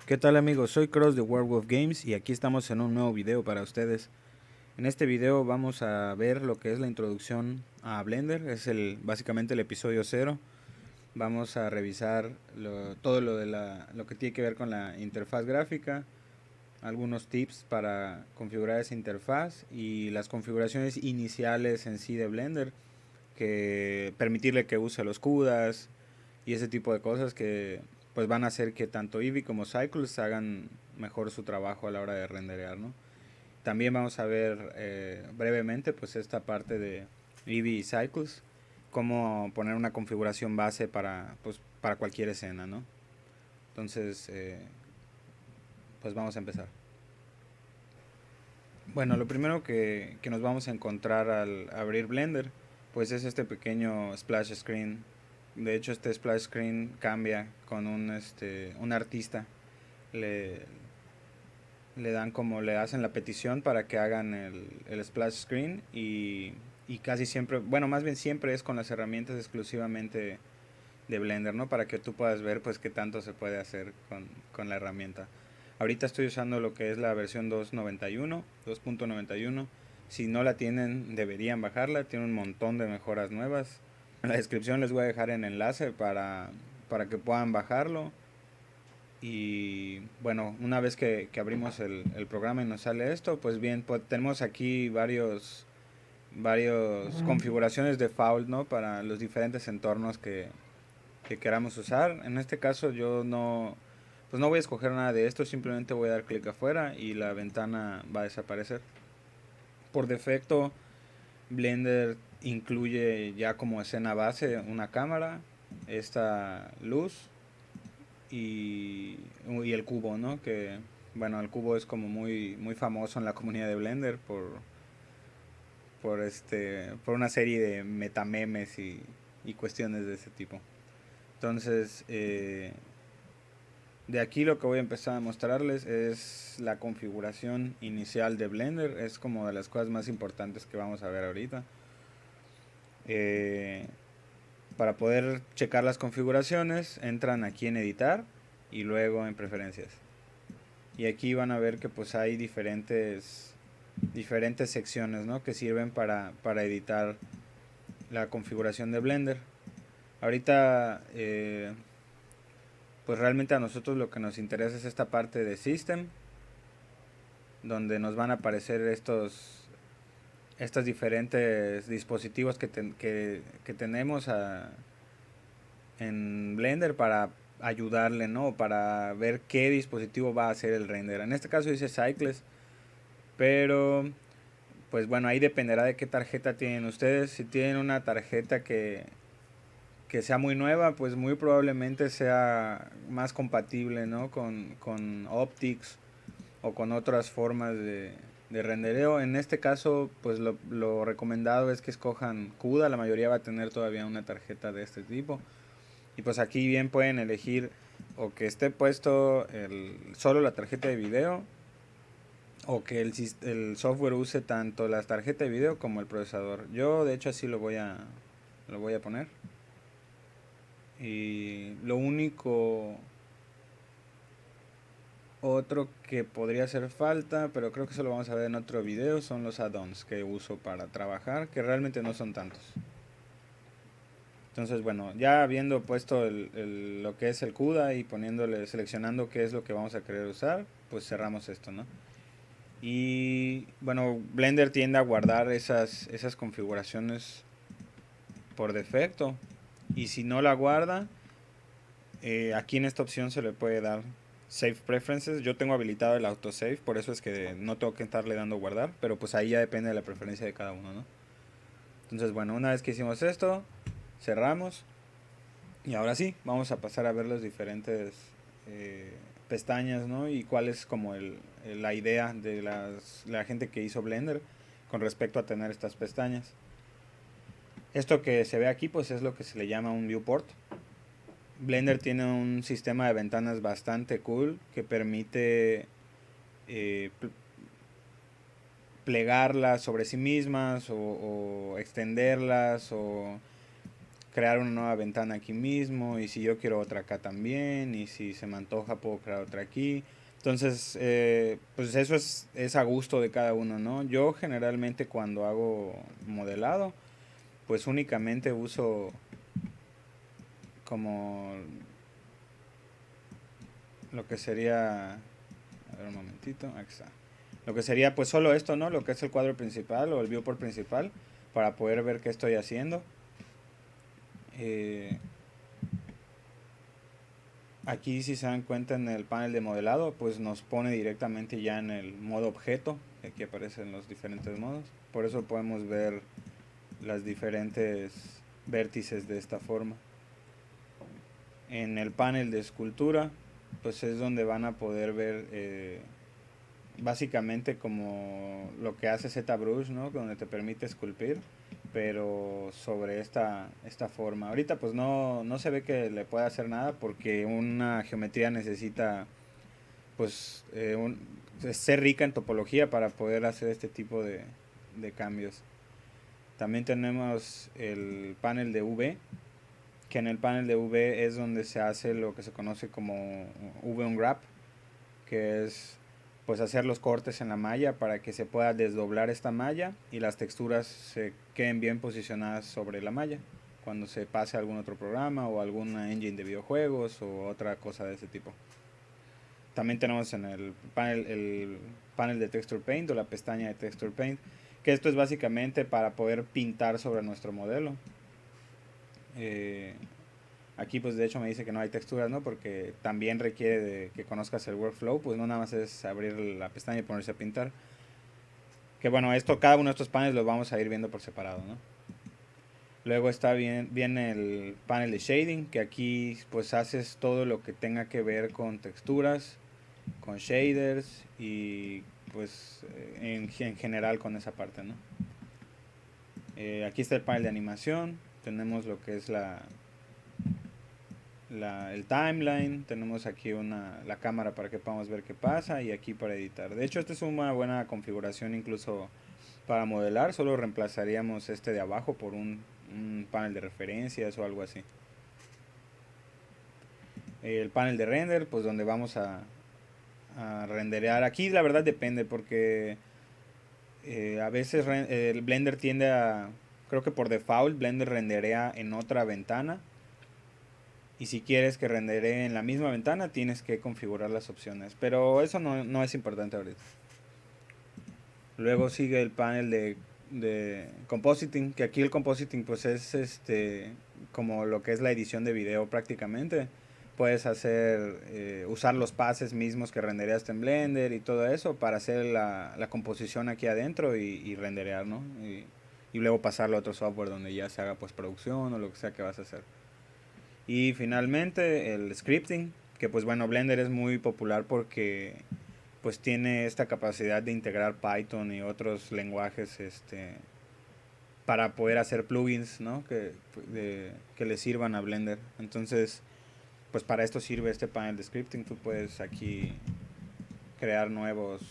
¿Qué tal amigos? Soy Cross de Werewolf Games y aquí estamos en un nuevo video para ustedes. En este video vamos a ver lo que es la introducción a Blender, es básicamente el episodio cero. Vamos a revisar todo lo que tiene que ver con la interfaz gráfica, algunos tips para configurar esa interfaz y las configuraciones iniciales en sí de Blender, que permitirle que use los CUDAs y ese tipo de cosas que pues van a hacer que tanto Eevee como Cycles hagan mejor su trabajo a la hora de renderear, ¿no? También vamos a ver brevemente pues esta parte de Eevee y Cycles, cómo poner una configuración base para cualquier escena, ¿no? Entonces, pues vamos a empezar. Bueno, lo primero que nos vamos a encontrar al abrir Blender, pues es este pequeño splash screen. De hecho, este splash screen cambia con un artista. Le, le dan como le hacen la petición para que hagan el splash screen y casi siempre, bueno, más bien siempre es con las herramientas exclusivamente de Blender, ¿no? Para que tú puedas ver pues qué tanto se puede hacer con la herramienta. Ahorita estoy usando lo que es la versión 2.91. Si no la tienen, deberían bajarla. Tiene un montón de mejoras nuevas. En la descripción les voy a dejar el enlace para que puedan bajarlo. Y bueno, una vez que abrimos el programa y nos sale esto, pues bien, pues tenemos aquí varios configuraciones de default, ¿no? Para los diferentes entornos que queramos usar. En este caso yo pues no voy a escoger nada de esto, simplemente voy a dar clic afuera y la ventana va a desaparecer. Por defecto, Blender incluye ya como escena base una cámara, esta luz y el cubo, ¿no? Que bueno, el cubo es como muy famoso en la comunidad de Blender por una serie de metamemes y cuestiones de ese tipo. Entonces, de aquí lo que voy a empezar a mostrarles es la configuración inicial de Blender. Es como de las cosas más importantes que vamos a ver ahorita. Eh, para poder checar las configuraciones, entran aquí en editar y luego en preferencias. Y aquí van a ver que pues hay diferentes secciones, ¿no? Que sirven para editar la configuración de Blender. Ahorita pues realmente a nosotros lo que nos interesa es esta parte de System, donde nos van a aparecer estos diferentes dispositivos que tenemos en Blender para ayudarle, ¿no? Para ver qué dispositivo va a hacer el render. En este caso dice Cycles, pero pues bueno, ahí dependerá de qué tarjeta tienen ustedes. Si tienen una tarjeta que sea muy nueva, pues muy probablemente sea más compatible, ¿no? Con Optics o con otras formas de rendereo. En este caso, pues lo recomendado es que escojan CUDA. La mayoría va a tener todavía una tarjeta de este tipo. Y pues aquí bien pueden elegir o que esté puesto solo la tarjeta de video o que el software use tanto la tarjeta de video como el procesador. Yo de hecho así lo voy a poner. Y lo único otro que podría hacer falta, pero creo que eso lo vamos a ver en otro video, son los add-ons que uso para trabajar, que realmente no son tantos. Entonces, bueno, ya habiendo puesto lo que es el CUDA y seleccionando qué es lo que vamos a querer usar, pues cerramos esto, ¿no? Y bueno, Blender tiende a guardar esas configuraciones por defecto. Y si no la guarda, aquí en esta opción se le puede dar Save Preferences. Yo tengo habilitado el autosave, por eso es que no tengo que estarle dando guardar, pero pues ahí ya depende de la preferencia de cada uno, ¿no? Entonces, bueno, una vez que hicimos esto, cerramos. Y ahora sí, vamos a pasar a ver las diferentes eh, pestañas, ¿no? Y cuál es como la idea de la gente que hizo Blender con respecto a tener estas pestañas. Esto que se ve aquí, pues es lo que se le llama un viewport. Blender tiene un sistema de ventanas bastante cool que permite eh, plegarlas sobre sí mismas o extenderlas o crear una nueva ventana aquí mismo, y si yo quiero otra acá también, y si se me antoja puedo crear otra aquí. Entonces, pues eso es a gusto de cada uno, ¿no? Yo generalmente cuando hago modelado, pues únicamente uso como lo que sería, a ver un momentito, aquí está. Lo que sería pues solo esto, ¿no? Lo que es el cuadro principal o el viewport principal para poder ver qué estoy haciendo. Eh, Aquí si se dan cuenta en el panel de modelado, pues nos pone directamente ya en el modo objeto. Aquí aparecen los diferentes modos. Por eso podemos ver las diferentes vértices de esta forma. En el panel de escultura, pues es donde van a poder ver básicamente como lo que hace ZBrush, ¿no? Donde te permite esculpir, pero sobre esta forma. Ahorita pues no se ve que le pueda hacer nada porque una geometría necesita pues ser rica en topología para poder hacer este tipo de cambios. También tenemos el panel de V, que en el panel de V es donde se hace lo que se conoce como V-on-Grab, que es pues hacer los cortes en la malla para que se pueda desdoblar esta malla y las texturas se queden bien posicionadas sobre la malla cuando se pase a algún otro programa o alguna engine de videojuegos o otra cosa de ese tipo. También tenemos en el panel de Texture Paint o la pestaña de Texture Paint, que esto es básicamente para poder pintar sobre nuestro modelo. Aquí pues de hecho me dice que no hay texturas, ¿no? Porque también requiere de que conozcas el workflow, pues no nada más es abrir la pestaña y ponerse a pintar. Que bueno, cada uno de estos paneles los vamos a ir viendo por separado, ¿no? Luego viene el panel de shading, que aquí pues haces todo lo que tenga que ver con texturas, con shaders y pues en general con esa parte, ¿no? Aquí está el panel de animación, tenemos lo que es el timeline, tenemos aquí la cámara para que podamos ver qué pasa y aquí para editar. De hecho esta es una buena configuración incluso para modelar, solo reemplazaríamos este de abajo por un panel de referencias o algo así. El panel de render, pues donde vamos a renderear. Aquí la verdad depende porque a veces el Blender tiende a, creo que por default Blender renderea en otra ventana. Y si quieres que renderee en la misma ventana, tienes que configurar las opciones. Pero eso no es importante ahorita. Luego sigue el panel de compositing, que aquí el compositing pues es como lo que es la edición de video prácticamente. Puedes usar los pases mismos que rendereaste en Blender y todo eso para hacer la composición aquí adentro y renderear, ¿no? Y luego pasarlo a otro software donde ya se haga postproducción o lo que sea que vas a hacer. Y finalmente el scripting, que pues bueno, Blender es muy popular porque pues tiene esta capacidad de integrar Python y otros lenguajes para poder hacer plugins, ¿no? que le sirvan a Blender. Entonces, pues para esto sirve este panel de scripting. Tú puedes aquí crear nuevos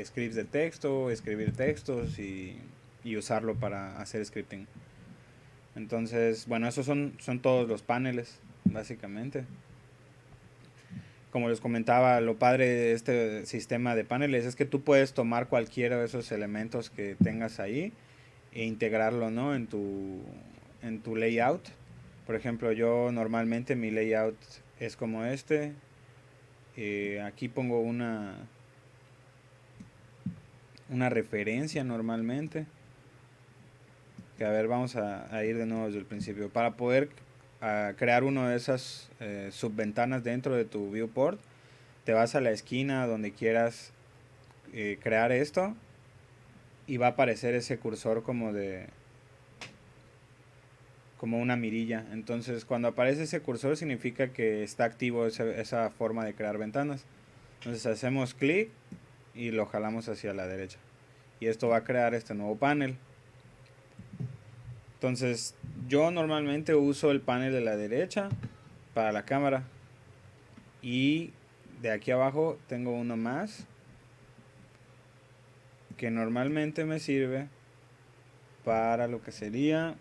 scripts de texto, escribir textos y usarlo para hacer scripting. Entonces, bueno, esos son todos los paneles, básicamente. Como les comentaba, lo padre de este sistema de paneles es que tú puedes tomar cualquiera de esos elementos que tengas ahí e integrarlo, ¿no? en tu layout. Por ejemplo, yo normalmente mi layout es como este. Aquí pongo una referencia normalmente. Que a ver, vamos a ir de nuevo desde el principio. Para poder crear una de esas subventanas dentro de tu viewport, te vas a la esquina donde quieras crear esto y va a aparecer ese cursor como una mirilla. Entonces cuando aparece ese cursor significa que está activo esa forma de crear ventanas. Entonces hacemos clic y lo jalamos hacia la derecha y esto va a crear este nuevo panel. Entonces yo normalmente uso el panel de la derecha para la cámara y de aquí abajo tengo uno más que normalmente me sirve para lo que sería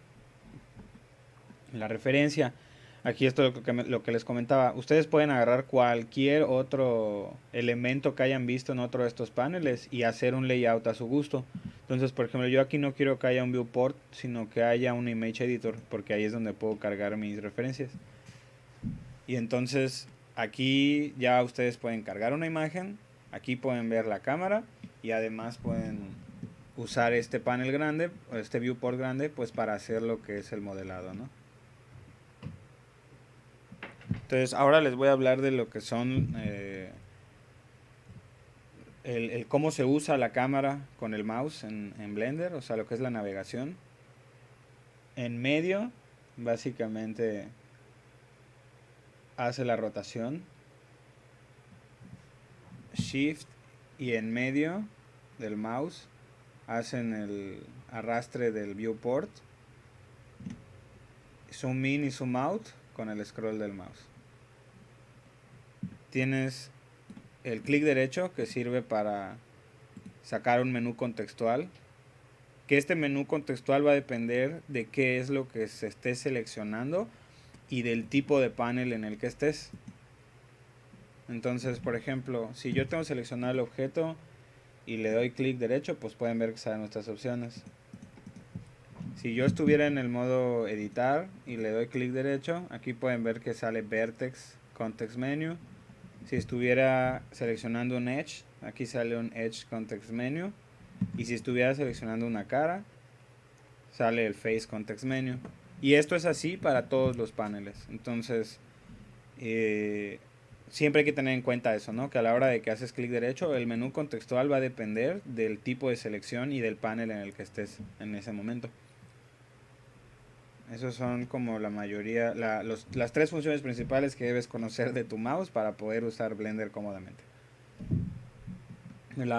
la referencia. Aquí esto es lo que les comentaba. Ustedes pueden agarrar cualquier otro elemento que hayan visto en otro de estos paneles y hacer un layout a su gusto. Entonces, por ejemplo, yo aquí no quiero que haya un viewport, sino que haya un image editor, porque ahí es donde puedo cargar mis referencias. Y entonces aquí ya ustedes pueden cargar una imagen, aquí pueden ver la cámara y además pueden usar este panel grande, o este viewport grande, pues para hacer lo que es el modelado, ¿no? Entonces ahora les voy a hablar de lo que son el cómo se usa la cámara con el mouse en Blender, o sea, lo que es la navegación. En medio, básicamente hace la rotación, Shift y en medio del mouse hacen el arrastre del viewport, zoom in y zoom out con el scroll del mouse. Tienes el clic derecho que sirve para sacar un menú contextual, que este menú contextual va a depender de qué es lo que se esté seleccionando y del tipo de panel en el que estés. Entonces, por ejemplo, si yo tengo seleccionado el objeto y le doy clic derecho, pues pueden ver que salen nuestras opciones. Si yo estuviera en el modo editar y le doy clic derecho, aquí pueden ver que sale Vertex Context Menu. Si estuviera seleccionando un Edge, aquí sale un Edge Context Menu. Y si estuviera seleccionando una cara, sale el Face Context Menu. Y esto es así para todos los paneles. Entonces, siempre hay que tener en cuenta eso, ¿no? Que a la hora de que haces clic derecho, el menú contextual va a depender del tipo de selección y del panel en el que estés en ese momento. Esos son como la mayoría, las tres funciones principales que debes conocer de tu mouse para poder usar Blender cómodamente. El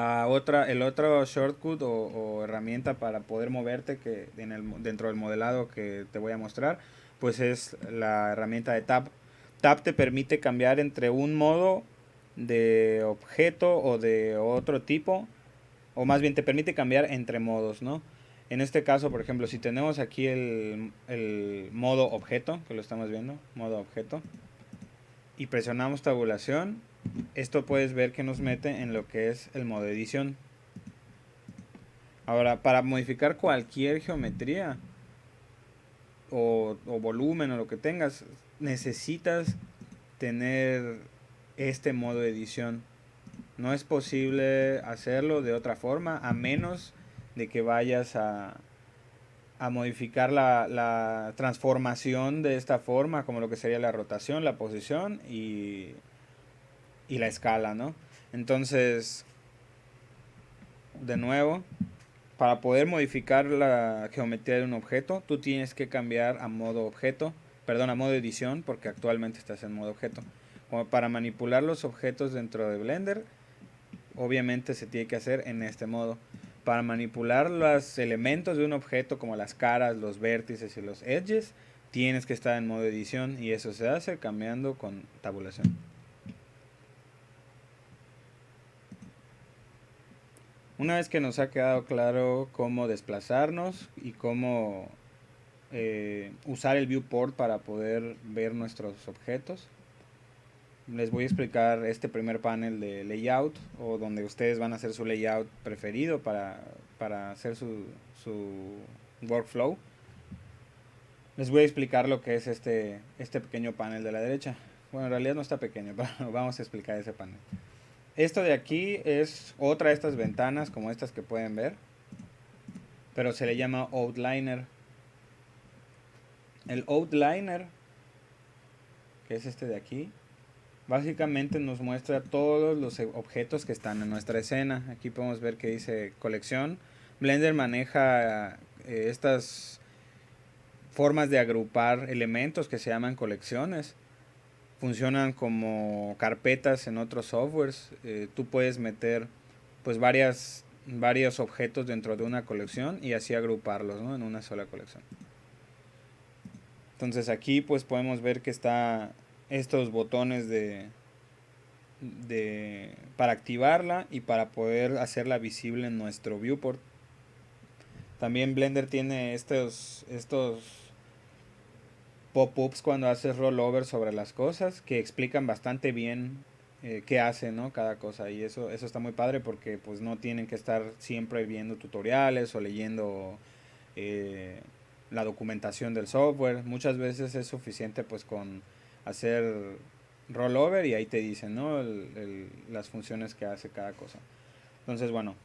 otro shortcut o herramienta para poder moverte que dentro del modelado que te voy a mostrar, pues es la herramienta de Tab. Tab te permite cambiar entre un modo de objeto o de otro tipo, o más bien te permite cambiar entre modos, ¿no? En este caso, por ejemplo, si tenemos aquí el modo objeto, que lo estamos viendo, modo objeto, y presionamos tabulación, esto puedes ver que nos mete en lo que es el modo edición. Ahora, para modificar cualquier geometría o volumen o lo que tengas, necesitas tener este modo de edición. No es posible hacerlo de otra forma a menos de que vayas a modificar la transformación de esta forma, como lo que sería la rotación, la posición y la escala, ¿no? Entonces, de nuevo, para poder modificar la geometría de un objeto, tú tienes que cambiar a modo objeto, perdón, a modo edición, porque actualmente estás en modo objeto. Como para manipular los objetos dentro de Blender, obviamente se tiene que hacer en este modo. Para manipular los elementos de un objeto, como las caras, los vértices y los edges, tienes que estar en modo edición, y eso se hace cambiando con tabulación. Una vez que nos ha quedado claro cómo desplazarnos y cómo usar el viewport para poder ver nuestros objetos, les voy a explicar este primer panel de layout, o donde ustedes van a hacer su layout preferido para hacer su workflow. Les voy a explicar lo que es este pequeño panel de la derecha. Bueno, en realidad no está pequeño, pero vamos a explicar ese panel. Esto de aquí es otra de estas ventanas, como estas que pueden ver, pero se le llama outliner. El outliner, que es este de aquí, básicamente nos muestra todos los objetos que están en nuestra escena. Aquí podemos ver que dice colección. Blender maneja estas formas de agrupar elementos que se llaman colecciones. Funcionan como carpetas en otros softwares. Tú puedes meter pues varios objetos dentro de una colección y así agruparlos, ¿no?, en una sola colección. Entonces aquí pues podemos ver que está estos botones para activarla y para poder hacerla visible en nuestro viewport. También Blender tiene estos pop-ups cuando haces rollover sobre las cosas que explican bastante bien qué hace, ¿no? Cada cosa, y eso está muy padre porque pues no tienen que estar siempre viendo tutoriales o leyendo eh, la documentación del software. Muchas veces es suficiente pues con hacer rollover y ahí te dicen, ¿no? Las funciones que hace cada cosa. Entonces, bueno,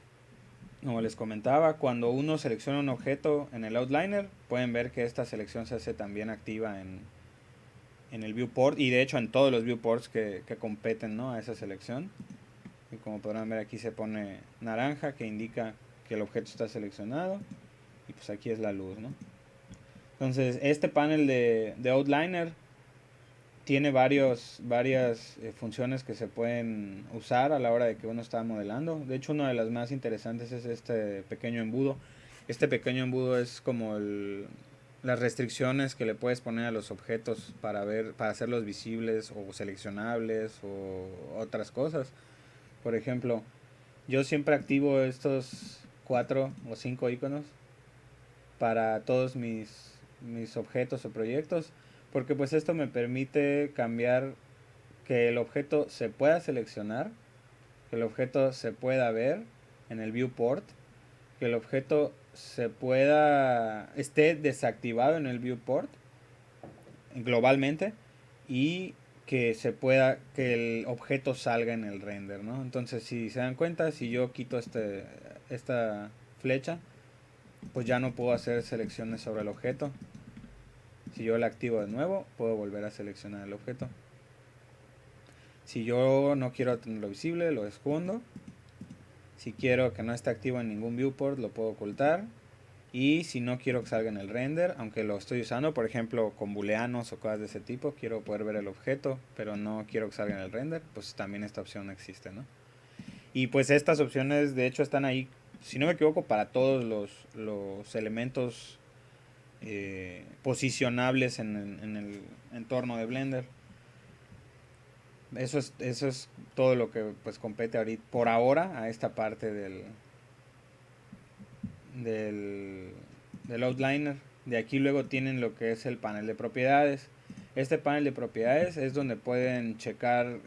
como les comentaba, cuando uno selecciona un objeto en el outliner, pueden ver que esta selección se hace también activa en el viewport, y de hecho en todos los viewports que competen, ¿no?, a esa selección. Y como podrán ver, aquí se pone naranja, que indica que el objeto está seleccionado, y pues aquí es la luz, ¿no? Entonces este panel de outliner tiene varias funciones que se pueden usar a la hora de que uno está modelando. De hecho, una de las más interesantes es este pequeño embudo. Este pequeño embudo es como las restricciones que le puedes poner a los objetos para hacerlos visibles o seleccionables o otras cosas. Por ejemplo, yo siempre activo estos 4 o 5 iconos para todos mis objetos o proyectos, porque pues esto me permite cambiar que el objeto se pueda seleccionar, que el objeto se pueda ver en el viewport, que el objeto esté desactivado en el viewport globalmente, y que que el objeto salga en el render, ¿no? Entonces, si se dan cuenta, si yo quito esta flecha, pues ya no puedo hacer selecciones sobre el objeto. Si yo la activo de nuevo, puedo volver a seleccionar el objeto. Si yo no quiero tenerlo visible, lo escondo. Si quiero que no esté activo en ningún viewport, lo puedo ocultar. Y si no quiero que salga en el render, aunque lo estoy usando, por ejemplo, con booleanos o cosas de ese tipo, quiero poder ver el objeto, pero no quiero que salga en el render, pues también esta opción existe, ¿no? Y pues estas opciones, de hecho, están ahí, si no me equivoco, para todos los elementos posicionables en el entorno de Blender. Eso es todo lo que pues compete ahorita, por ahora, a esta parte del, del outliner. De aquí luego tienen lo que es el panel de propiedades. Este panel de propiedades es donde pueden checar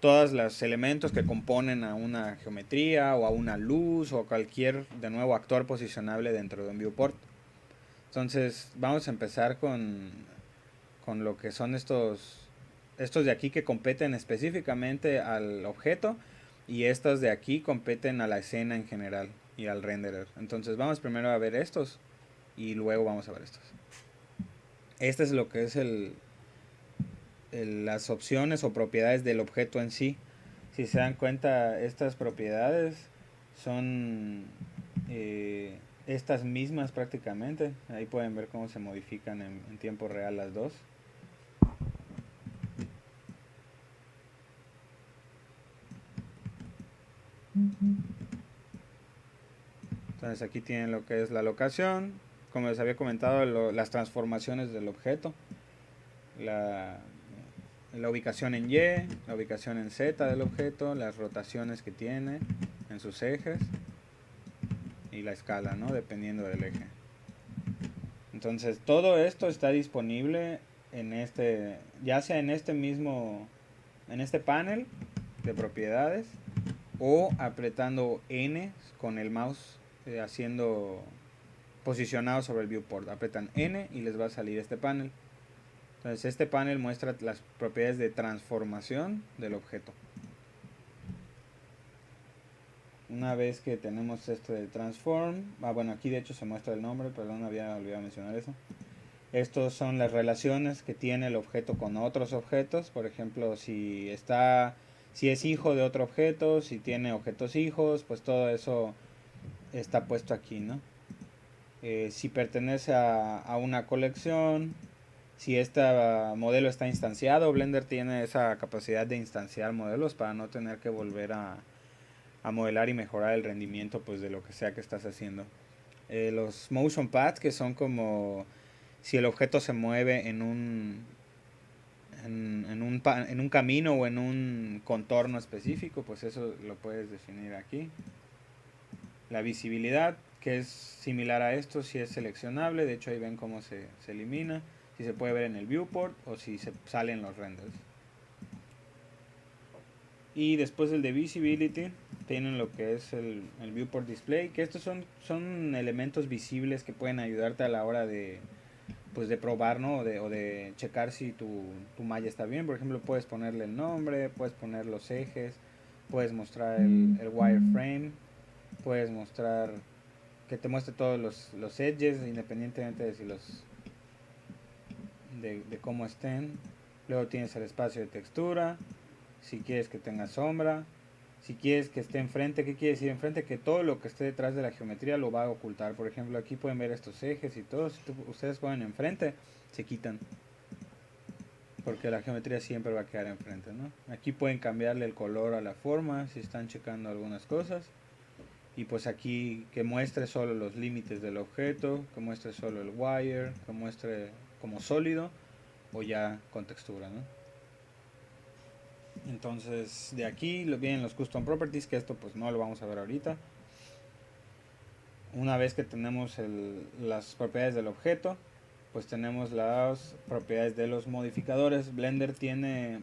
todos los elementos que componen a una geometría o a una luz o cualquier, de nuevo, actor posicionable dentro de un viewport. Entonces vamos a empezar con lo que son estos de aquí, que competen específicamente al objeto, y estos de aquí competen a la escena en general y al renderer. Entonces vamos primero a ver estos y luego vamos a ver estos. Este es lo que es las opciones o propiedades del objeto en sí. Si se dan cuenta, estas propiedades son estas mismas prácticamente. Ahí pueden ver cómo se modifican en tiempo real las dos. Entonces aquí tienen lo que es la locación, como les había comentado, las transformaciones del objeto, la, la ubicación en Y, la ubicación en Z del objeto, las rotaciones que tiene en sus ejes y la escala, ¿no?, dependiendo del eje. Entonces todo esto está disponible ya sea en este panel de propiedades, o apretando N con el mouse, posicionado sobre el viewport. Apretan N y les va a salir este panel. Entonces este panel muestra las propiedades de transformación del objeto. Una vez que tenemos esto de transform, bueno, aquí de hecho se muestra el nombre, perdón, había olvidado mencionar eso. Estos son las relaciones que tiene el objeto con otros objetos. Por ejemplo, si es hijo de otro objeto, si tiene objetos hijos, pues todo eso está puesto aquí, ¿no? Si pertenece a una colección, si este modelo está instanciado. Blender tiene esa capacidad de instanciar modelos para no tener que volver a modelar y mejorar el rendimiento pues de lo que sea que estás haciendo. Los motion paths, que son como si el objeto se mueve en un camino o en un contorno específico, pues eso lo puedes definir aquí. La visibilidad, que es similar a esto, si es seleccionable, de hecho ahí ven cómo se elimina. si se puede ver en el viewport o si se salen los renders. Y después el de visibility tienen lo que es el viewport display, que estos son elementos visibles que pueden ayudarte a la hora de, pues, de probar, ¿no? O de checar si tu malla está bien. Por ejemplo, puedes ponerle el nombre, puedes poner los ejes, puedes mostrar el wireframe, puedes mostrar que te muestre todos los edges, independientemente de si de cómo estén. Luego tienes el espacio de textura, si quieres que tenga sombra, si quieres que esté enfrente. ¿Qué quiere decir enfrente? Que todo lo que esté detrás de la geometría lo va a ocultar. Por ejemplo, aquí pueden ver estos ejes y todo. Si ustedes ponen enfrente, se quitan, porque la geometría siempre va a quedar enfrente, ¿no? Aquí pueden cambiarle el color a la forma si están checando algunas cosas. Y pues aquí que muestre solo los límites del objeto, que muestre solo el wire, que muestre como sólido o ya con textura, ¿no? Entonces de aquí vienen los custom properties, que esto pues no lo vamos a ver ahorita. Una vez que tenemos las propiedades del objeto, pues tenemos las propiedades de los modificadores. Blender tiene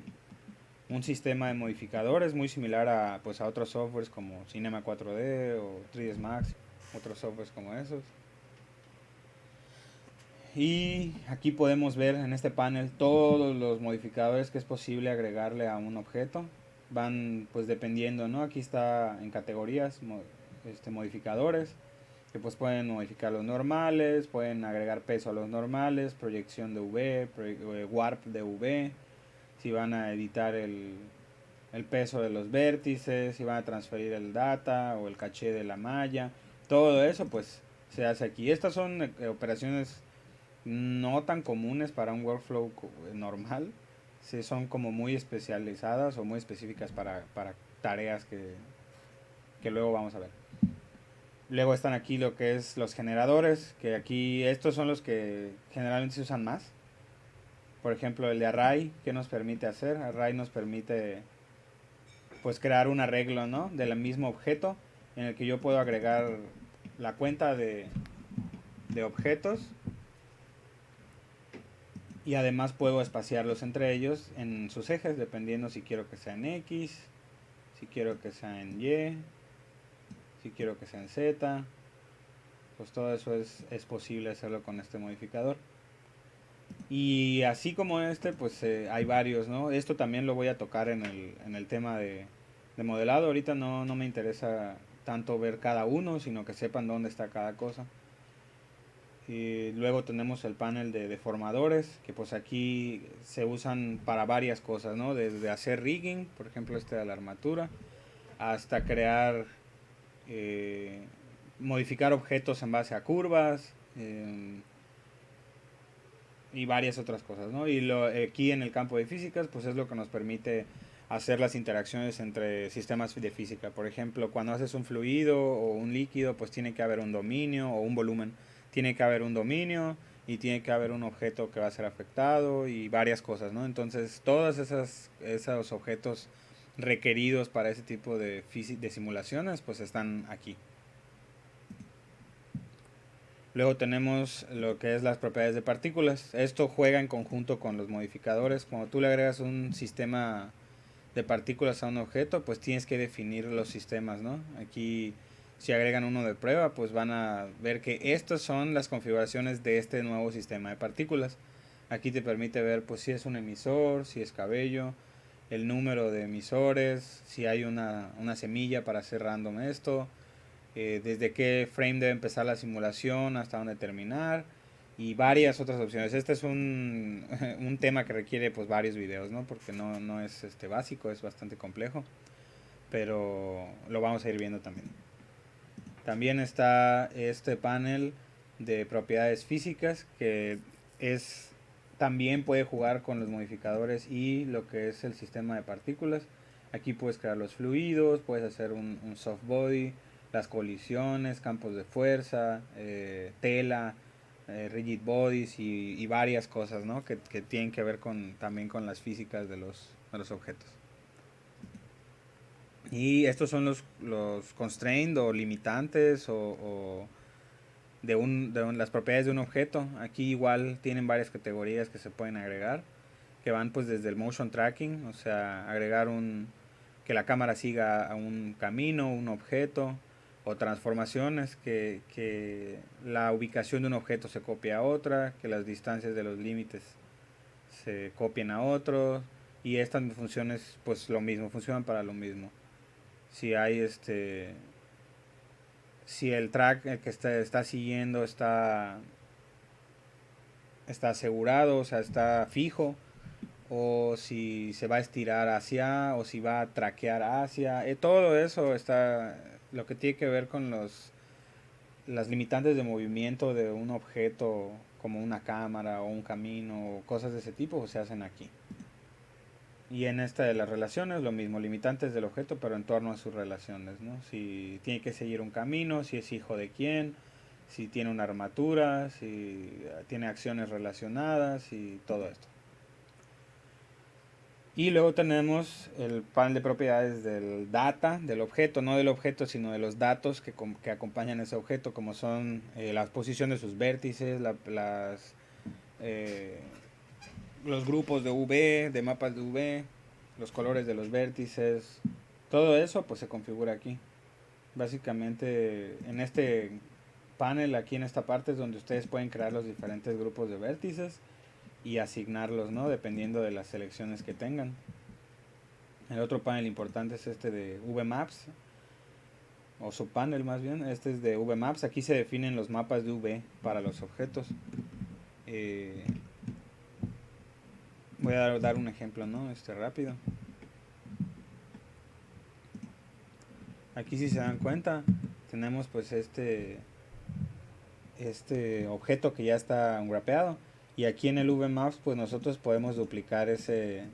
un sistema de modificadores muy similar a, pues, a otros softwares como Cinema 4D o 3ds Max, otros softwares como esos. Y aquí podemos ver en este panel todos los modificadores que es posible agregarle a un objeto. Van pues dependiendo, ¿no? Aquí está en categorías modificadores, que pues pueden modificar los normales, pueden agregar peso a los normales, proyección de V, warp de V, si van a editar el peso de los vértices, si van a transferir el data o el caché de la malla. Todo eso pues se hace aquí. Estas son operaciones no tan comunes para un workflow normal. Sí, son como muy especializadas o muy específicas para tareas que luego vamos a ver. Luego están aquí lo que es los generadores, que aquí estos son los que generalmente se usan más. Por ejemplo, el de array, ¿qué nos permite hacer? Array nos permite pues crear un arreglo, ¿no? Del mismo objeto en el que yo puedo agregar la cuenta de objetos y además puedo espaciarlos entre ellos en sus ejes, dependiendo si quiero que sea en X, si quiero que sea en Y, si quiero que sea en Z. Pues todo eso es posible hacerlo con este modificador. Y así como este, pues hay varios, ¿no? Esto también lo voy a tocar en el tema de modelado. Ahorita no me interesa tanto ver cada uno, sino que sepan dónde está cada cosa. Y luego tenemos el panel de deformadores, que pues aquí se usan para varias cosas, ¿no? Desde hacer rigging, por ejemplo este de la armatura, hasta crear, eh, modificar objetos en base a curvas, y varias otras cosas, ¿no? Y aquí en el campo de físicas, pues es lo que nos permite hacer las interacciones entre sistemas de física. Por ejemplo, cuando haces un fluido o un líquido, pues tiene que haber un dominio o un volumen. Tiene que haber un dominio y tiene que haber un objeto que va a ser afectado y varias cosas, ¿no? Entonces, todos esos objetos requeridos para ese tipo de simulaciones, pues están aquí. Luego tenemos lo que es las propiedades de partículas. Esto juega en conjunto con los modificadores. Cuando tú le agregas un sistema de partículas a un objeto, pues tienes que definir los sistemas, ¿no? Aquí, si agregan uno de prueba, pues van a ver que estas son las configuraciones de este nuevo sistema de partículas. Aquí te permite ver, pues, si es un emisor, si es cabello, el número de emisores, si hay una semilla para hacer random esto, desde qué frame debe empezar la simulación hasta dónde terminar y varias otras opciones. Este es un tema que requiere pues varios videos, ¿no? Porque no es básico, es bastante complejo, pero lo vamos a ir viendo también. También está este panel de propiedades físicas que es también puede jugar con los modificadores y lo que es el sistema de partículas. Aquí puedes crear los fluidos, puedes hacer un soft body, las colisiones, campos de fuerza, tela, rigid bodies y varias cosas, ¿no? Que tienen que ver también con las físicas de los objetos. Y estos son los constrained o limitantes o las propiedades de un objeto. Aquí igual tienen varias categorías que se pueden agregar, que van pues desde el motion tracking, o sea, agregar que la cámara siga a un camino, un objeto, o transformaciones, que la ubicación de un objeto se copie a otra, que las distancias de los límites se copien a otro, y estas funciones pues lo mismo, funcionan para lo mismo. Si hay si el track el que está siguiendo está asegurado, o sea, está fijo, o si se va a estirar hacia, o si va a traquear hacia, todo eso está, lo que tiene que ver con las limitantes de movimiento de un objeto, como una cámara o un camino, o cosas de ese tipo, pues, se hacen aquí. Y en esta de las relaciones, lo mismo, limitantes del objeto, pero en torno a sus relaciones, ¿no? Si tiene que seguir un camino, si es hijo de quién, si tiene una armatura, si tiene acciones relacionadas y todo esto. Y luego tenemos el panel de propiedades del data, del objeto, no del objeto, sino de los datos que acompañan ese objeto, como son la posición de sus vértices, eh, los grupos de V, de mapas de V, los colores de los vértices, todo eso pues se configura aquí. Básicamente en este panel, aquí en esta parte, es donde ustedes pueden crear los diferentes grupos de vértices y asignarlos, ¿no? Dependiendo de las selecciones que tengan. El otro panel importante es este de VMaps, o subpanel más bien. Este es de VMaps. Aquí se definen los mapas de V para los objetos. Voy a dar un ejemplo, ¿no? Rápido. Aquí, si se dan cuenta, tenemos pues este objeto que ya está unwrapeado, y aquí en el VMaps pues nosotros podemos duplicar ese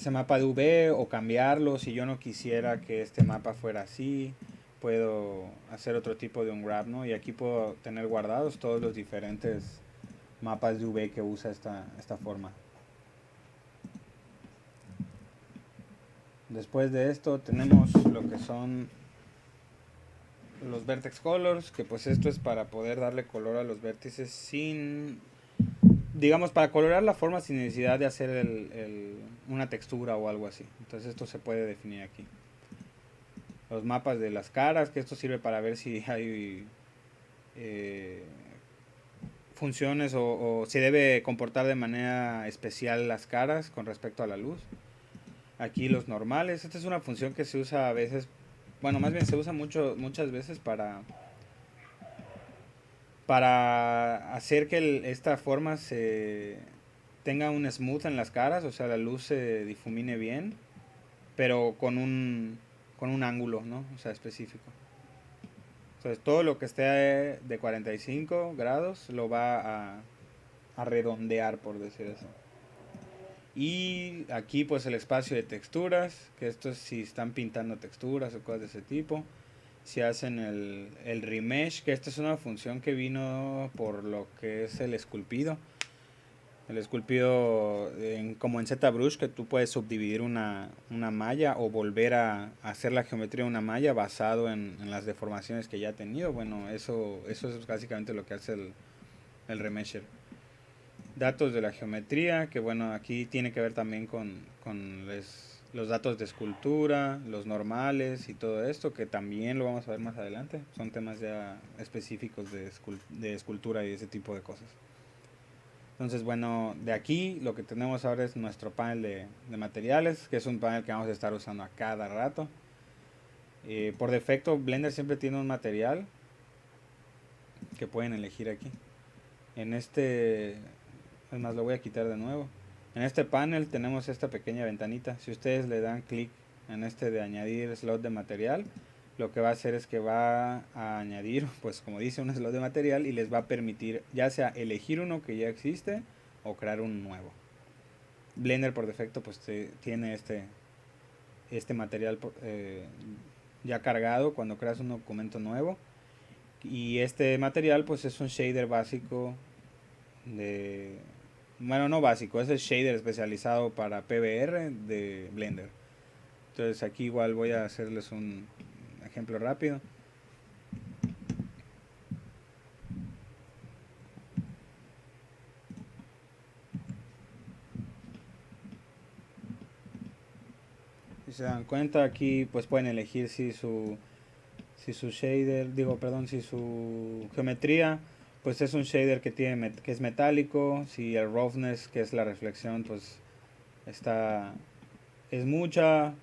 mapa de V, o cambiarlo. Si yo no quisiera que este mapa fuera así, puedo hacer otro tipo de unwrap, ¿no? Y aquí puedo tener guardados todos los diferentes mapas de V que usa esta forma. Después de esto tenemos lo que son los vertex colors, que pues esto es para poder darle color a los vértices sin, digamos, para colorar la forma sin necesidad de hacer una textura o algo así. Entonces esto se puede definir aquí. Los mapas de las caras, que esto sirve para ver si hay funciones, o si debe comportar de manera especial las caras con respecto a la luz. Aquí los normales, esta es una función que se usa a veces, bueno, más bien se usa muchas veces para hacer que esta forma tenga un smooth en las caras, o sea, la luz se difumine bien, pero con un ángulo, ¿no? O sea, específico. Entonces todo lo que esté de 45 grados lo va a redondear, por decir eso. Y aquí pues el espacio de texturas, que esto es si están pintando texturas o cosas de ese tipo. Si hacen el remesh, que esta es una función que vino por lo que es el esculpido. El esculpido como en ZBrush, que tú puedes subdividir una malla o volver a hacer la geometría de una malla basado en las deformaciones que ya ha tenido. Bueno, eso es básicamente lo que hace el remesher. Datos de la geometría, que bueno, aquí tiene que ver también con los datos de escultura, los normales y todo esto, que también lo vamos a ver más adelante. Son temas ya específicos de escultura y ese tipo de cosas. Entonces, bueno, de aquí lo que tenemos ahora es nuestro panel de materiales, que es un panel que vamos a estar usando a cada rato. Por defecto, Blender siempre tiene un material que pueden elegir aquí. En es más, lo voy a quitar de nuevo. En este panel tenemos esta pequeña ventanita. Si ustedes le dan clic en de añadir slot de material, lo que va a hacer es que va a añadir, pues como dice, un slot de material, y les va a permitir ya sea elegir uno que ya existe o crear un nuevo. Blender por defecto pues tiene este material ya cargado cuando creas un documento nuevo, y este material pues es un shader básico bueno, no básico, es el shader especializado para PBR de Blender. Entonces aquí igual voy a hacerles un ejemplo rápido. Si se dan cuenta, aquí pues pueden elegir si su shader, digo, perdón, si su geometría pues es un shader que es metálico, si el roughness, que es la reflexión, pues está es mucha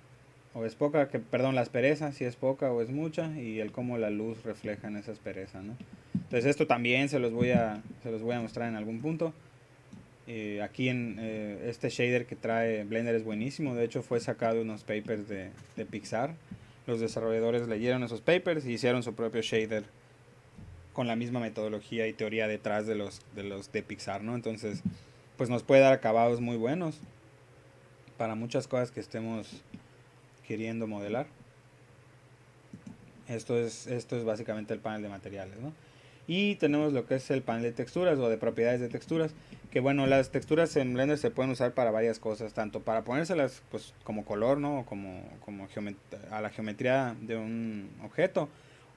o es poca, que perdón, la aspereza si es poca o es mucha, y el cómo la luz refleja en esa aspereza, ¿no? Entonces esto también se los voy a mostrar en algún punto. Aquí en este shader que trae Blender es buenísimo, de hecho fue sacado de unos papers de Pixar. Los desarrolladores leyeron esos papers y hicieron su propio shader con la misma metodología y teoría detrás de los de Pixar, ¿no? Entonces, pues nos puede dar acabados muy buenos para muchas cosas que estemos queriendo modelar. Esto es básicamente el panel de materiales, ¿no? Y tenemos lo que es el panel de texturas o de propiedades de texturas, que bueno, las texturas en Blender se pueden usar para varias cosas, tanto para ponérselas pues como color, ¿no? O como a la geometría de un objeto,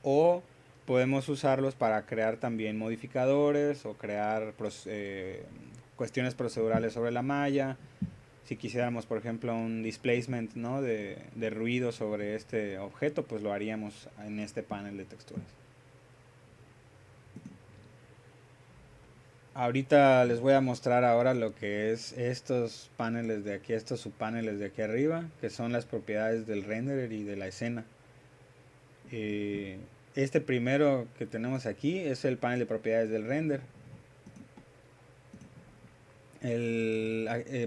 o podemos usarlos para crear también modificadores o crear cuestiones procedurales sobre la malla. Si quisiéramos, por ejemplo, un displacement, ¿no? de ruido sobre este objeto, pues lo haríamos en este panel de texturas. Ahorita les voy a mostrar ahora lo que es estos paneles de aquí, estos subpaneles de aquí arriba, que son las propiedades del renderer y de la escena. Eh, este primero que tenemos aquí es el panel de propiedades del render.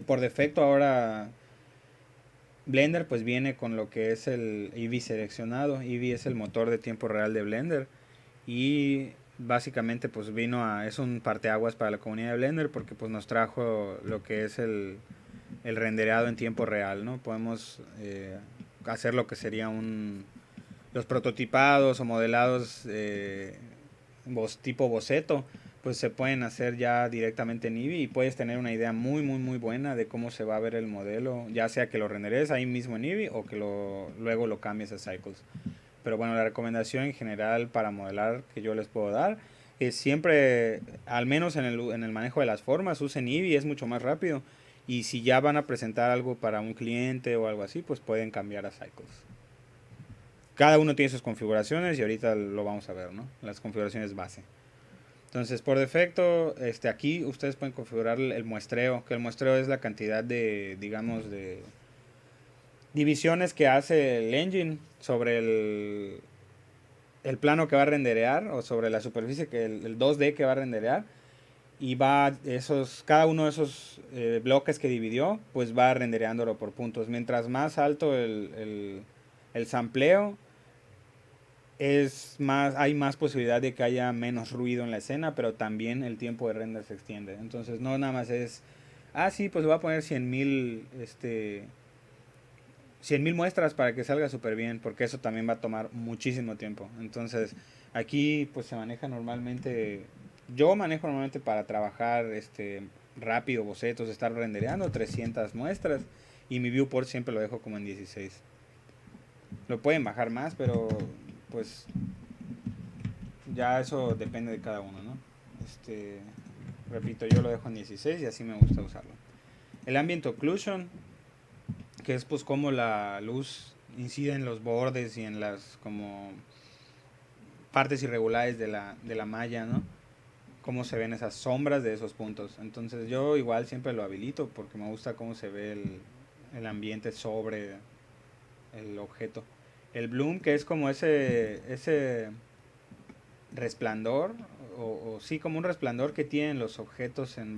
Por defecto ahora Blender pues viene con lo que es el Eevee seleccionado. Eevee es el motor de tiempo real de Blender y básicamente pues es un parteaguas para la comunidad de Blender porque pues nos trajo lo que es el rendereado en tiempo real, ¿no? Podemos hacer lo que sería los prototipados o modelados tipo boceto, pues se pueden hacer ya directamente en Eevee y puedes tener una idea muy buena de cómo se va a ver el modelo, ya sea que lo renderes ahí mismo en Eevee o que luego lo cambies a Cycles. Pero bueno, la recomendación en general para modelar que yo les puedo dar es siempre, al menos en el manejo de las formas, usen Eevee, es mucho más rápido. Y si ya van a presentar algo para un cliente o algo así, pues pueden cambiar a Cycles. Cada uno tiene sus configuraciones y ahorita lo vamos a ver, ¿no? Las configuraciones base. Entonces, por defecto, aquí ustedes pueden configurar el muestreo, que el muestreo es la cantidad digamos, de divisiones que hace el engine sobre el plano que va a renderear o sobre la superficie, el 2D que va a renderear. Y cada uno de esos bloques que dividió, pues va rendereándolo por puntos. Mientras más alto el sampleo, hay más posibilidad de que haya menos ruido en la escena, pero también el tiempo de render se extiende. Entonces no nada más sí, pues le voy a poner 100,000 muestras para que salga súper bien, porque eso también va a tomar muchísimo tiempo. Entonces aquí pues se maneja normalmente, yo manejo normalmente para trabajar rápido bocetos, estar rendereando 300 muestras y mi viewport siempre lo dejo como en 16. Lo pueden bajar más, pero pues ya eso depende de cada uno, ¿no? Repito, yo lo dejo en 16 y así me gusta usarlo. El ambient occlusion, que es pues como la luz incide en los bordes y en las como partes irregulares de la malla, ¿no? Cómo se ven esas sombras de esos puntos. Entonces yo igual siempre lo habilito porque me gusta cómo se ve el ambiente sobre el objeto. El bloom, que es como ese resplandor, o sí, como un resplandor que tienen los objetos en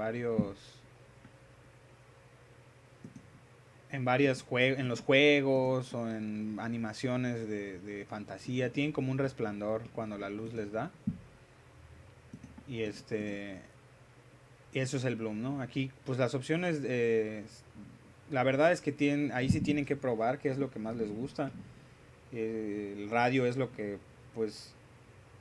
en los juegos o en animaciones de fantasía, tienen como un resplandor cuando la luz les da. Y eso es el bloom, ¿no? Aquí pues las opciones la verdad es que ahí sí tienen que probar qué es lo que más les gusta. El radio es lo que pues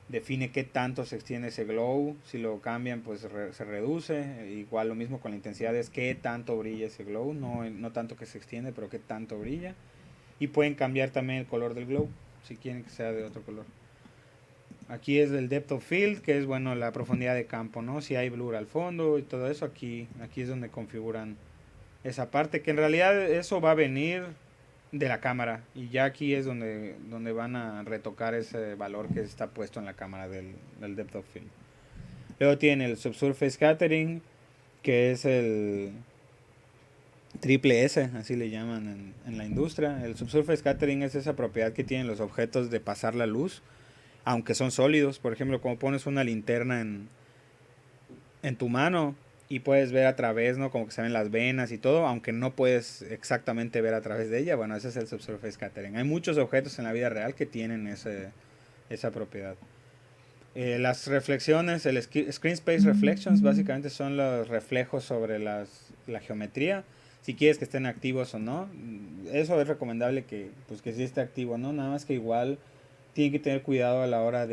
define qué tanto se extiende ese glow. Si lo cambian pues se reduce. Igual lo mismo con la intensidad, es qué tanto brilla ese glow, no tanto que se extiende, pero qué tanto brilla. Y pueden cambiar también el color del glow si quieren que sea de otro color. Aquí es el depth of field, que es bueno la profundidad de campo, ¿no? Si hay blur al fondo y todo eso, aquí es donde configuran esa parte, que en realidad eso va a venir de la cámara. Y ya aquí es donde van a retocar ese valor que está puesto en la cámara del depth of field. Luego tiene el subsurface scattering, que es el triple S, así le llaman en la industria. El subsurface scattering es esa propiedad que tienen los objetos de pasar la luz, aunque son sólidos. Por ejemplo, como pones una linterna en tu mano y puedes ver a través, ¿no? Como que se ven las venas y todo, aunque no puedes exactamente ver a través de ella. Bueno, ese es el subsurface scattering. Hay muchos objetos en la vida real que tienen esa propiedad. Las reflexiones, el screen space reflections, básicamente son los reflejos sobre la geometría. Si quieres que estén activos o no. Eso es recomendable pues que sí esté activo, ¿no? Nada más que igual tienen que tener cuidado a la hora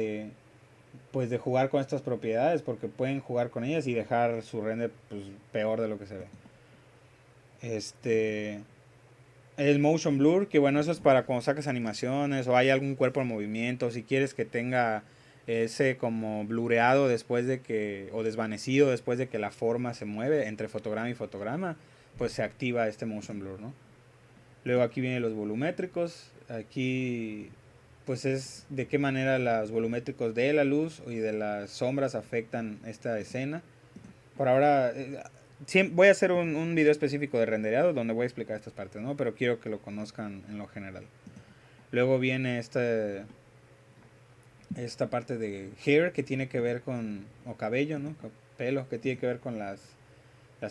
pues de jugar con estas propiedades, porque pueden jugar con ellas y dejar su render pues peor de lo que se ve. El motion blur, que bueno, eso es para cuando sacas animaciones o hay algún cuerpo en movimiento, si quieres que tenga ese como blureado después de que, o desvanecido después de que la forma se mueve entre fotograma y fotograma, pues se activa este motion blur, ¿no? Luego aquí vienen los volumétricos, aquí pues es de qué manera los volumétricos de la luz y de las sombras afectan esta escena. Por ahora, voy a hacer un video específico de rendereado donde voy a explicar estas partes, ¿no? Pero quiero que lo conozcan en lo general. Luego viene esta parte de hair que tiene que ver o cabello, ¿no? Pelo, que tiene que ver con las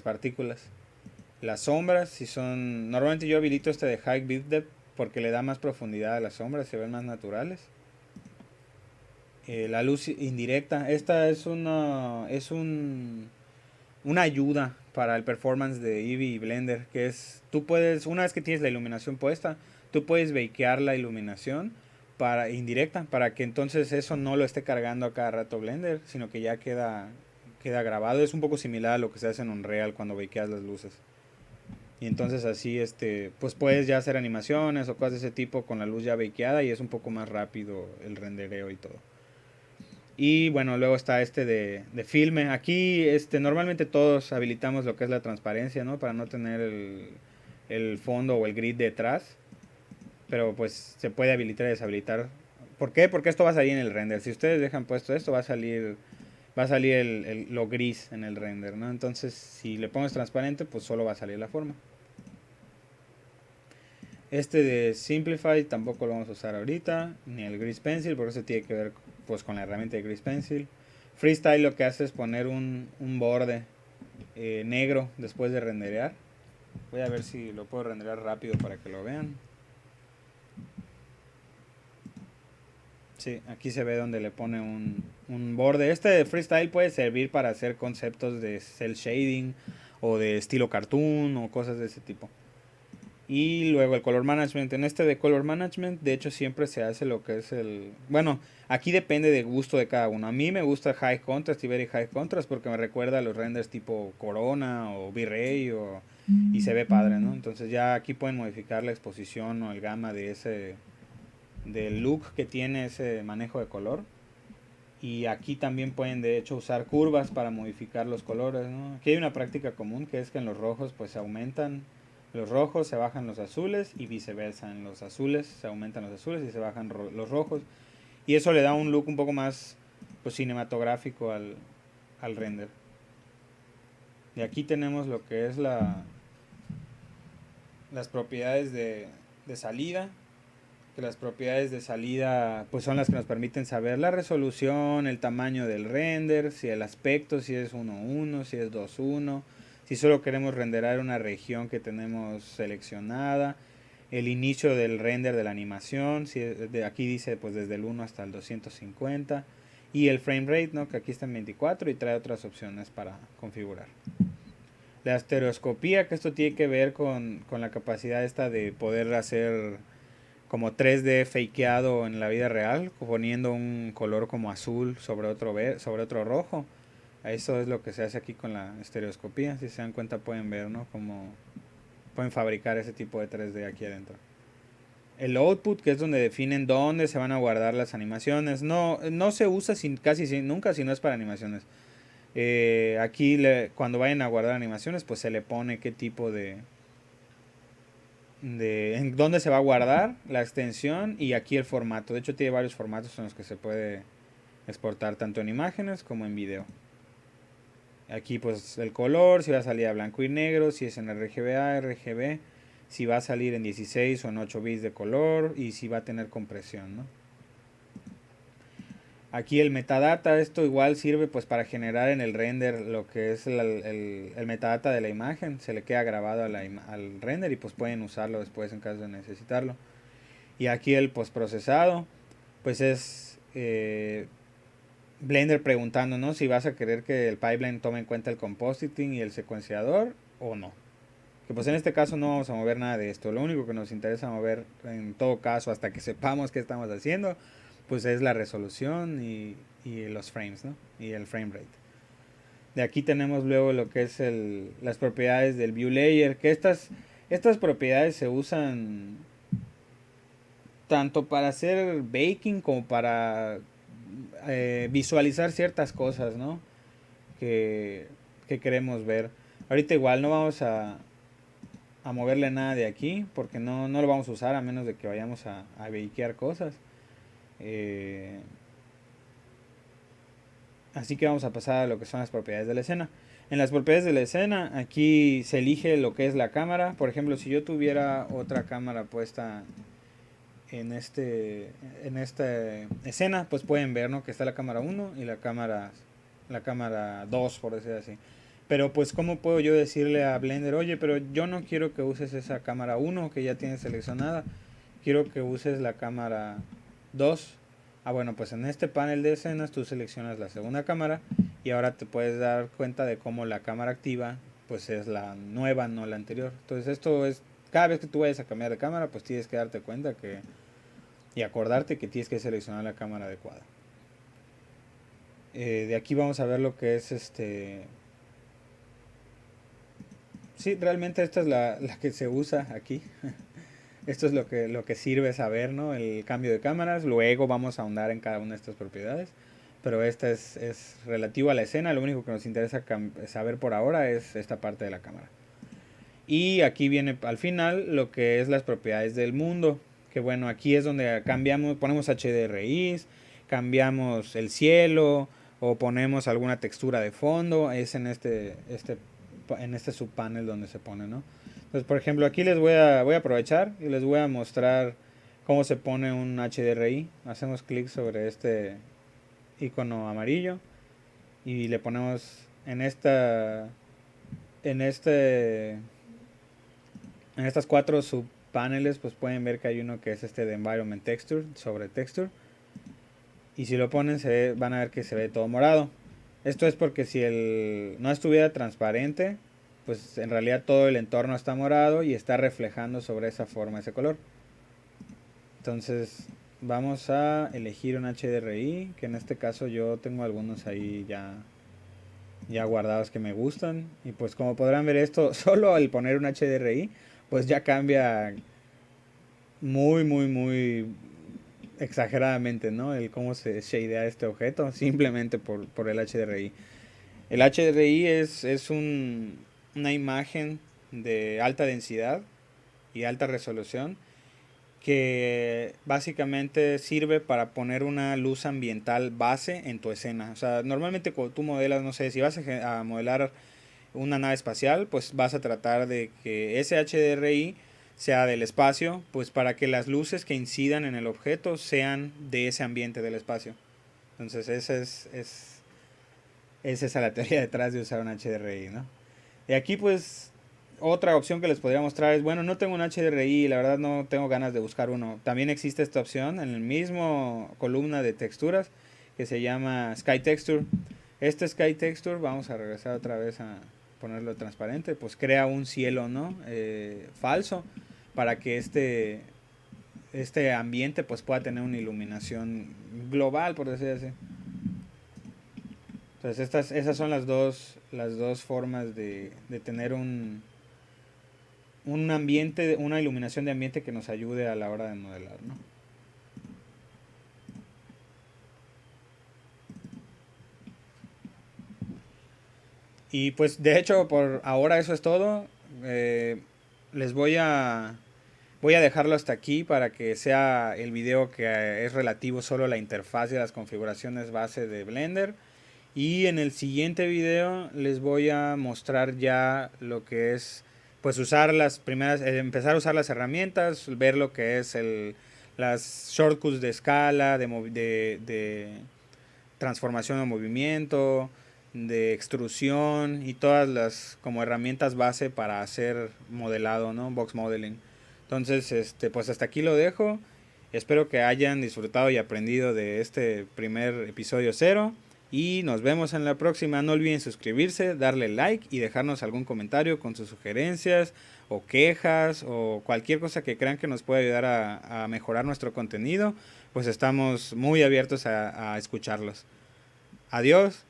partículas. Las sombras, si son... Normalmente yo habilito de High Bit Depth porque le da más profundidad a las sombras, se ven más naturales. La luz indirecta, esta es una ayuda para el performance de Eevee y Blender, que es, tú puedes, una vez que tienes la iluminación puesta, tú puedes bakear la iluminación indirecta, para que entonces eso no lo esté cargando a cada rato Blender, sino que ya queda grabado. Es un poco similar a lo que se hace en Unreal cuando bakeas las luces. Y entonces así pues puedes ya hacer animaciones o cosas de ese tipo con la luz ya bakeada y es un poco más rápido el rendereo y todo. Y bueno, luego está de filme. Aquí normalmente todos habilitamos lo que es la transparencia, ¿no? Para no tener el fondo o el grid detrás. Pero pues se puede habilitar y deshabilitar. ¿Por qué? Porque esto va a salir en el render. Si ustedes dejan puesto esto, va a salir lo gris en el render, ¿no? Entonces, si le pones transparente, pues solo va a salir la forma. De Simplify tampoco lo vamos a usar ahorita, ni el Grease Pencil, porque eso tiene que ver pues con la herramienta de Grease Pencil. Freestyle lo que hace es poner un borde negro después de renderear. Voy a ver si lo puedo renderear rápido para que lo vean. Sí, aquí se ve donde le pone un borde. De Freestyle puede servir para hacer conceptos de cel shading o de estilo cartoon o cosas de ese tipo. Y luego el color management. En de color management, de hecho, siempre se hace lo que es bueno, aquí depende de gusto de cada uno. A mí me gusta high contrast y very high contrast porque me recuerda a los renders tipo Corona o V-Ray y se ve padre, ¿no? Entonces ya aquí pueden modificar la exposición o el gamma del look que tiene ese manejo de color. Y aquí también pueden de hecho usar curvas para modificar los colores, ¿no? Aquí hay una práctica común que es que en los rojos pues se aumentan los rojos, se bajan los azules y viceversa. En los azules se aumentan los azules y se bajan los rojos. Y eso le da un look un poco más pues cinematográfico al render. Y aquí tenemos lo que es las propiedades de salida. Que las propiedades de salida pues son las que nos permiten saber la resolución, el tamaño del render, si el aspecto, si es 1:1, si es 2:1, si solo queremos renderar una región que tenemos seleccionada, el inicio del render de la animación, aquí dice pues desde el 1 hasta el 250, y el frame rate, ¿no? Que aquí está en 24 y trae otras opciones para configurar. La estereoscopía, que esto tiene que ver con la capacidad de poder hacer como 3D fakeado en la vida real, poniendo un color como azul sobre otro rojo. Eso es lo que se hace aquí con la estereoscopía. Si se dan cuenta pueden ver, ¿no? Cómo pueden fabricar ese tipo de 3D aquí adentro. El output, que es donde definen dónde se van a guardar las animaciones. No se usa casi nunca si no es para animaciones. Aquí cuando vayan a guardar animaciones, pues se le pone qué tipo de en dónde se va a guardar la extensión y aquí el formato. De hecho tiene varios formatos en los que se puede exportar tanto en imágenes como en video. Aquí pues el color, si va a salir a blanco y negro, si es en RGBA, RGB, si va a salir en 16 o en 8 bits de color y si va a tener compresión, ¿no? Aquí el metadata, esto igual sirve pues para generar en el render lo que es el metadata de la imagen, se le queda grabado al render y pues pueden usarlo después en caso de necesitarlo. Y aquí el postprocesado, pues es Blender preguntando, ¿no? Si vas a querer que el pipeline tome en cuenta el compositing y el secuenciador o no. Que pues en este caso no vamos a mover nada de esto. Lo único que nos interesa mover en todo caso hasta que sepamos qué estamos haciendo, pues es la resolución y los frames, ¿no? Y el frame rate. De aquí tenemos luego lo que es las propiedades del view layer, que estas propiedades se usan tanto para hacer baking como para visualizar ciertas cosas, ¿no? Que, que queremos ver. Ahorita igual no vamos a moverle nada de aquí porque no lo vamos a usar a menos de que vayamos a bakear cosas. Así que vamos a pasar a lo que son las propiedades de la escena. En las propiedades de la escena, aquí se elige lo que es la cámara. Por ejemplo, si yo tuviera otra cámara puesta en esta escena, pues pueden ver, ¿no? Que está la cámara 1 y la cámara 2, por decir así. Pero pues cómo puedo yo decirle a Blender, oye, pero yo no quiero que uses esa cámara 1 que ya tienes seleccionada, quiero que uses la cámara 2. Ah, bueno, pues en este panel de escenas tú seleccionas la segunda cámara y ahora te puedes dar cuenta de cómo la cámara activa pues es la nueva, no la anterior. Entonces esto es, cada vez que tú vayas a cambiar de cámara, pues tienes que darte cuenta que y acordarte que tienes que seleccionar la cámara adecuada. De aquí vamos a ver lo que es Sí, realmente esta es la que se usa aquí. Esto es lo que sirve saber, ¿no? El cambio de cámaras. Luego vamos a ahondar en cada una de estas propiedades. Pero esta es relativo a la escena. Lo único que nos interesa saber por ahora es esta parte de la cámara. Y aquí viene al final lo que es las propiedades del mundo. Que bueno, aquí es donde cambiamos, ponemos HDRIs, cambiamos el cielo o ponemos alguna textura de fondo. Es en este subpanel donde se pone, ¿no? Entonces, por ejemplo, aquí voy a aprovechar y les voy a mostrar cómo se pone un HDRI. Hacemos clic sobre este icono amarillo y le ponemos en este en estas cuatro subpaneles, pues pueden ver que hay uno que es de Environment Texture, sobre Texture. Y si lo ponen, van a ver que se ve todo morado. Esto es porque si no estuviera transparente, pues en realidad todo el entorno está morado y está reflejando sobre esa forma, ese color. Entonces vamos a elegir un HDRI, que en este caso yo tengo algunos ahí ya guardados que me gustan. Y pues como podrán ver esto, solo al poner un HDRI, pues ya cambia muy, muy, muy exageradamente, ¿no? El cómo se shadea este objeto, simplemente por el HDRI. El HDRI es una imagen de alta densidad y alta resolución que básicamente sirve para poner una luz ambiental base en tu escena. O sea, normalmente cuando tú modelas, no sé, si vas a modelar una nave espacial, pues vas a tratar de que ese HDRI sea del espacio, pues para que las luces que incidan en el objeto sean de ese ambiente del espacio. Entonces esa es la teoría detrás de usar un HDRI, ¿no? Y aquí pues otra opción que les podría mostrar es, bueno, no tengo un HDRI y la verdad no tengo ganas de buscar uno. También existe esta opción en el mismo columna de texturas que se llama Sky Texture. Este Sky Texture, vamos a regresar otra vez a ponerlo transparente, pues crea un cielo, ¿no? Falso para que este ambiente pues pueda tener una iluminación global, por decir así. Entonces esas son las dos formas de tener un ambiente, una iluminación de ambiente que nos ayude a la hora de modelar, ¿no? Y pues de hecho por ahora eso es todo. Les voy a Voy a dejarlo hasta aquí para que sea el video que es relativo solo a la interfaz y a las configuraciones base de Blender. Y en el siguiente video les voy a mostrar ya lo que es, pues usar las primeras, empezar a usar las herramientas, ver lo que es las shortcuts de escala, de transformación o movimiento, de extrusión y todas las como herramientas base para hacer modelado, ¿no? Box modeling. Entonces, pues hasta aquí lo dejo. Espero que hayan disfrutado y aprendido de este primer episodio cero. Y nos vemos en la próxima. No olviden suscribirse, darle like y dejarnos algún comentario con sus sugerencias o quejas o cualquier cosa que crean que nos pueda ayudar a mejorar nuestro contenido. Pues estamos muy abiertos a escucharlos. Adiós.